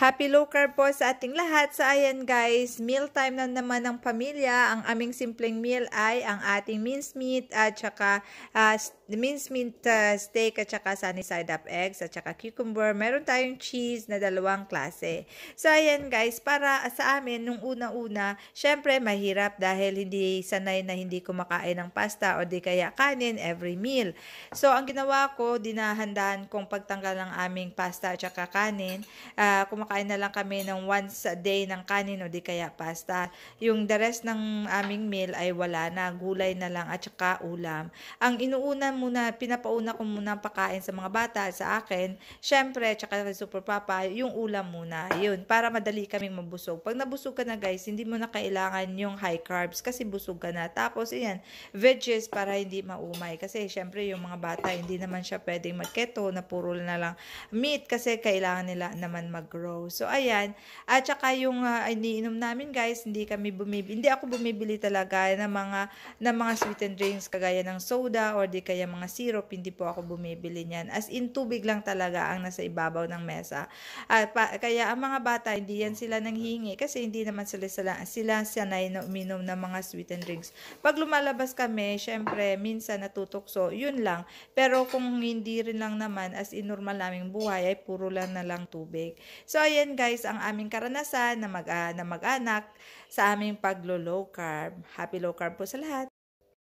Happy low carb po sa ating lahat. So ayan guys, meal time na naman ng pamilya. Ang aming simpleng meal ay ang ating minced meat at saka steak at saka sunny side up eggs at saka cucumber. Meron tayong cheese na dalawang klase. So ayan guys, para sa amin nung una-una, syempre mahirap dahil hindi sanay na hindi kumakain ng pasta o di kaya kanin every meal. So ang ginawa ko, dinahandaan kong pagtanggal ng aming pasta at saka kanin. Kumakain na lang kami ng once a day ng kanin o di kaya pasta. Yung the rest ng aming meal ay wala na, gulay na lang at saka ulam. Ang inuuna muna, pinapauna ko muna pakain sa mga bata, sa akin, syempre, tsaka sa Super Papa, yung ulam muna. Yun, para madali kaming mabusog. Pag nabusog ka na guys, hindi mo na kailangan yung high carbs kasi busog ka na. Tapos, ayan, veggies para hindi maumay. Kasi syempre, yung mga bata, hindi naman siya pwedeng mag-keto na puro na lang meat kasi kailangan nila naman mag-grow. So, ayan. At saka yung iniinom namin guys, hindi ako bumibili talaga ng mga sweetened drinks kagaya ng soda or di kaya mga syrup, hindi po ako bumibili niyan. As in, tubig lang talaga ang nasa ibabaw ng mesa. Kaya ang mga bata, hindi yan sila nanghihingi kasi hindi naman sila sanay na uminom ng mga sweetened drinks. Pag lumalabas kami, syempre, minsan natutokso, yun lang. Pero kung hindi rin lang naman, as in normal naming buhay, ay puro lang na lang tubig. So, ayan guys, ang aming karanasan na mag-anak sa aming paglo-low carb. Happy low carb po sa lahat!